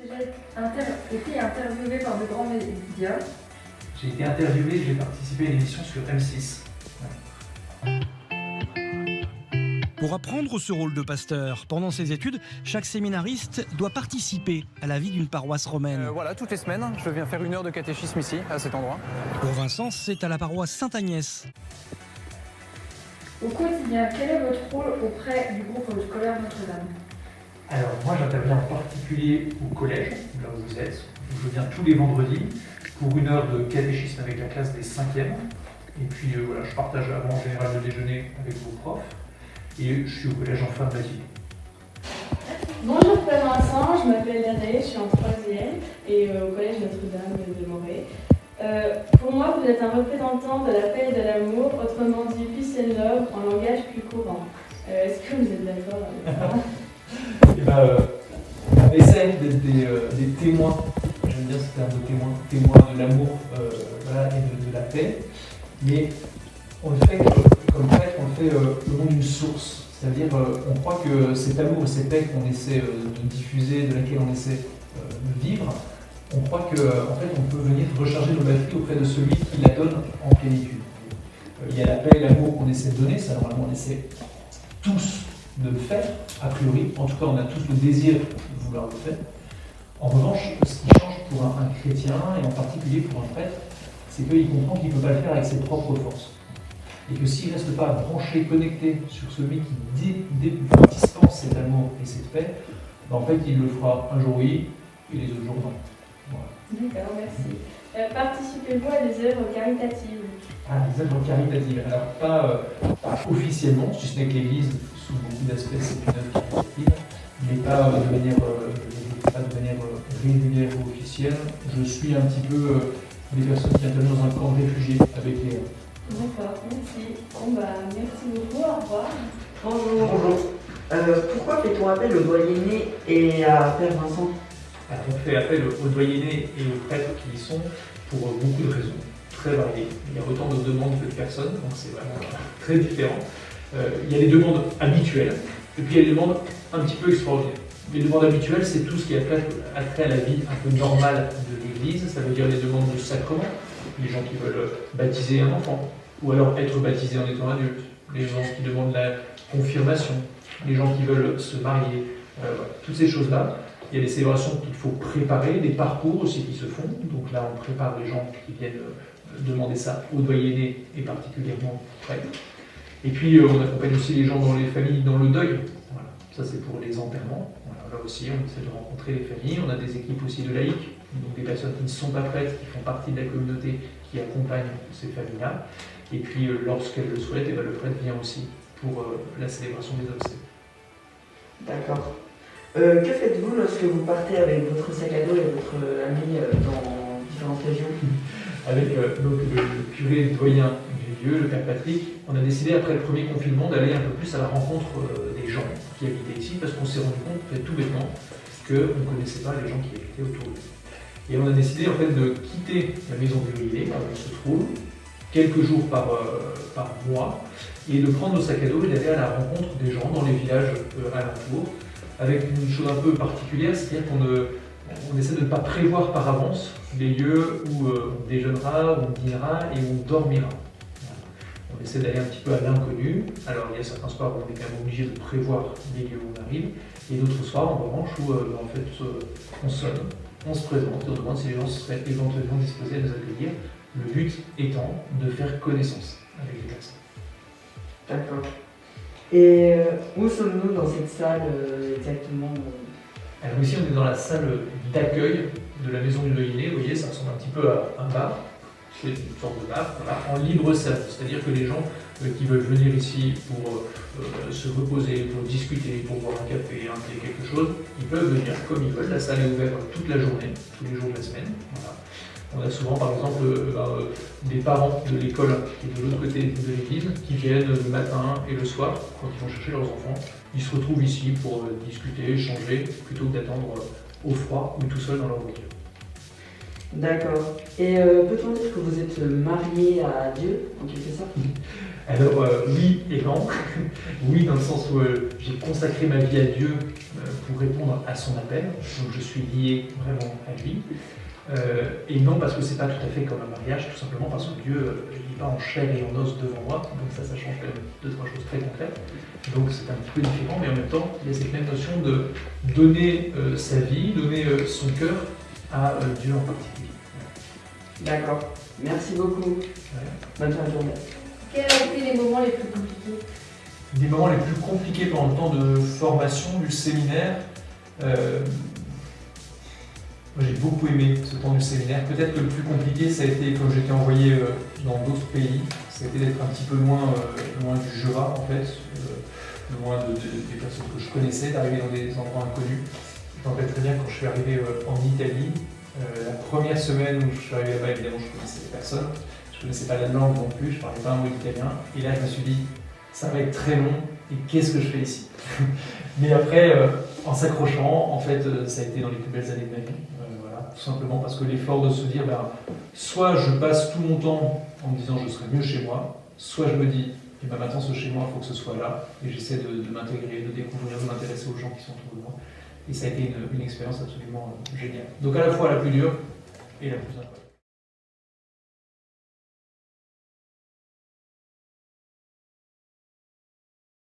été interviewé par de grands médias. J'ai été interviewé, j'ai participé à une émission sur M6. Pour apprendre ce rôle de pasteur, pendant ses études, chaque séminariste doit participer à la vie d'une paroisse romaine. Voilà, toutes les semaines, je viens faire 1 heure de catéchisme ici, à cet endroit. Pour Vincent, c'est à la paroisse Sainte-Agnès. Au quotidien, quel est votre rôle auprès du groupe scolaire Notre-Dame? Alors moi j'interviens en particulier au collège, là où vous êtes. Je viens tous les vendredis pour 1 heure de catéchisme avec la classe des 5e. Et puis voilà, je partage avant en général le déjeuner avec vos profs. Et je suis au collège en fin de matinée. Bonjour Père Vincent, je m'appelle Danae, je suis en 3e et au collège Notre-Dame de Morée. Pour moi, vous êtes un représentant de la paix et de l'amour, autrement dit peace and love en langage plus courant. Est-ce que vous êtes d'accord avec ça? Et on essaie d'être des témoins, j'aime bien ce terme de témoins de l'amour voilà, et de la paix, mais on le fait comme prêtre, on le fait au nom d'une source, c'est-à-dire on croit que cet amour et cette paix qu'on essaie de diffuser, de laquelle on essaie de vivre, on croit qu'en fait on peut venir recharger nos batteries auprès de celui qui la donne en plénitude. Il y a la paix et l'amour qu'on essaie de donner, ça normalement on essaie tous de le faire, a priori, en tout cas on a tous le désir de vouloir le faire. En revanche, ce qui change pour un chrétien, et en particulier pour un prêtre, c'est qu'il comprend qu'il ne peut pas le faire avec ses propres forces. Et que s'il ne reste pas branché, connecté sur celui qui dispense cet amour et cette paix, en fait il le fera un jour oui, et les autres jours non. Voilà. D'accord, merci. Participez-vous à des œuvres caritatives? Ah, des œuvres caritatives. Alors pas officiellement, si ce n'est que l'Église, sous beaucoup d'aspects, c'est une œuvre caritative, mais pas de manière régulière ou officielle. Je suis un petit peu des personnes qui interviennent dans un camp de réfugiés avec les... D'accord, merci. Bon merci beaucoup, au revoir. Bonjour. Pourquoi fait-on appel au doyenné et à Père Vincent? Alors, on fait appel aux doyennés et aux prêtres qui y sont pour beaucoup de raisons, très variées. Il y a autant de demandes que de personnes, donc c'est vraiment très différent. Il y a les demandes habituelles, et puis il y a les demandes un petit peu extraordinaires. Les demandes habituelles, c'est tout ce qui a trait à la vie un peu normale de l'Église, ça veut dire les demandes de sacrement, les gens qui veulent baptiser un enfant, ou alors être baptisé en étant adulte, les gens qui demandent la confirmation, les gens qui veulent se marier, voilà, toutes ces choses-là. Il y a des célébrations qu'il faut préparer, des parcours aussi qui se font. Donc là, on prépare les gens qui viennent demander ça aux doyennés et particulièrement aux prêtres. Et puis, on accompagne aussi les gens dans les familles, dans le deuil. Voilà. Ça, c'est pour les enterrements. Voilà. Là aussi, on essaie de rencontrer les familles. On a des équipes aussi de laïcs, donc des personnes qui ne sont pas prêtres, qui font partie de la communauté, qui accompagnent ces familles-là. Et puis, lorsqu'elles le souhaitent, le prêtre vient aussi pour la célébration des obsèques. D'accord. Que faites-vous lorsque vous partez avec votre sac à dos et votre ami dans différentes régions? Avec donc, le curé doyen du lieu, le père Patrick, on a décidé après le premier confinement d'aller un peu plus à la rencontre des gens qui habitaient ici, parce qu'on s'est rendu compte, tout bêtement, qu'on ne connaissait pas les gens qui habitaient autour de nous. Et on a décidé en fait de quitter la maison du Ruiné, là où on se trouve, quelques jours par mois, et de prendre nos sacs à dos et d'aller à la rencontre des gens dans les villages alentours, avec une chose un peu particulière, c'est-à-dire qu'on essaie de ne pas prévoir par avance les lieux où on déjeunera, où on dînera et où on dormira. On essaie d'aller un petit peu à l'inconnu. Alors il y a certains soirs où on est quand même obligé de prévoir les lieux où on arrive, et d'autres soirs en revanche où en fait on sonne, on se présente et on demande si les gens seraient éventuellement disposés à nous accueillir. Le but étant de faire connaissance avec les personnes. D'accord. Et où sommes-nous dans cette salle exactement? Alors ici, on est dans la salle d'accueil de la maison du doyenné. Vous voyez, ça ressemble un petit peu à un bar. C'est une sorte de bar, voilà, en libre service. C'est-à-dire que les gens qui veulent venir ici pour se reposer, pour discuter, pour boire un café, un thé, quelque chose, ils peuvent venir comme ils veulent. La salle est ouverte toute la journée, tous les jours de la semaine. Voilà. On a souvent, par exemple, des parents de l'école qui est de l'autre côté de l'église qui viennent le matin et le soir, quand ils vont chercher leurs enfants. Ils se retrouvent ici pour discuter, échanger, plutôt que d'attendre au froid ou tout seul dans leur voiture. D'accord. Et peut-on dire que vous êtes marié à Dieu, en quelque sorte? Alors oui et non. Oui, dans le sens où j'ai consacré ma vie à Dieu pour répondre à son appel, donc je suis lié vraiment à lui. Et non, parce que c'est pas tout à fait comme un mariage, tout simplement parce que Dieu il n'est pas en chair et en os devant moi, donc ça change quand même deux, trois choses très concrètes. Donc c'est un petit peu différent, mais en même temps, il y a cette même notion de donner sa vie, donner son cœur à Dieu en particulier. D'accord. Merci beaucoup. Bonne fin de journée. Quels ont été les moments les plus compliqués? Des moments les plus compliqués pendant le temps de formation du séminaire. Moi, j'ai beaucoup aimé ce temps du séminaire. Peut-être que le plus compliqué, ça a été, comme j'étais envoyé dans d'autres pays, ça a été d'être un petit peu loin du Jura, en fait, loin des personnes que je connaissais, d'arriver dans des endroits inconnus. Je me rappelle très bien quand je suis arrivé en Italie, la première semaine où je suis arrivé là-bas, évidemment, je ne connaissais personne. Je ne connaissais pas la langue non plus, je ne parlais pas un mot d'italien. Et là, je me suis dit, ça va être très long, et qu'est-ce que je fais ici? Mais après, en s'accrochant, en fait, ça a été dans les plus belles années de ma vie. Voilà, tout simplement parce que l'effort de se dire, soit je passe tout mon temps en me disant je serai mieux chez moi, soit je me dis, maintenant ce chez moi, il faut que ce soit là, et j'essaie de m'intégrer, de découvrir, de m'intéresser aux gens qui sont autour de moi. Et ça a été une expérience absolument géniale. Donc à la fois la plus dure et la plus incroyable.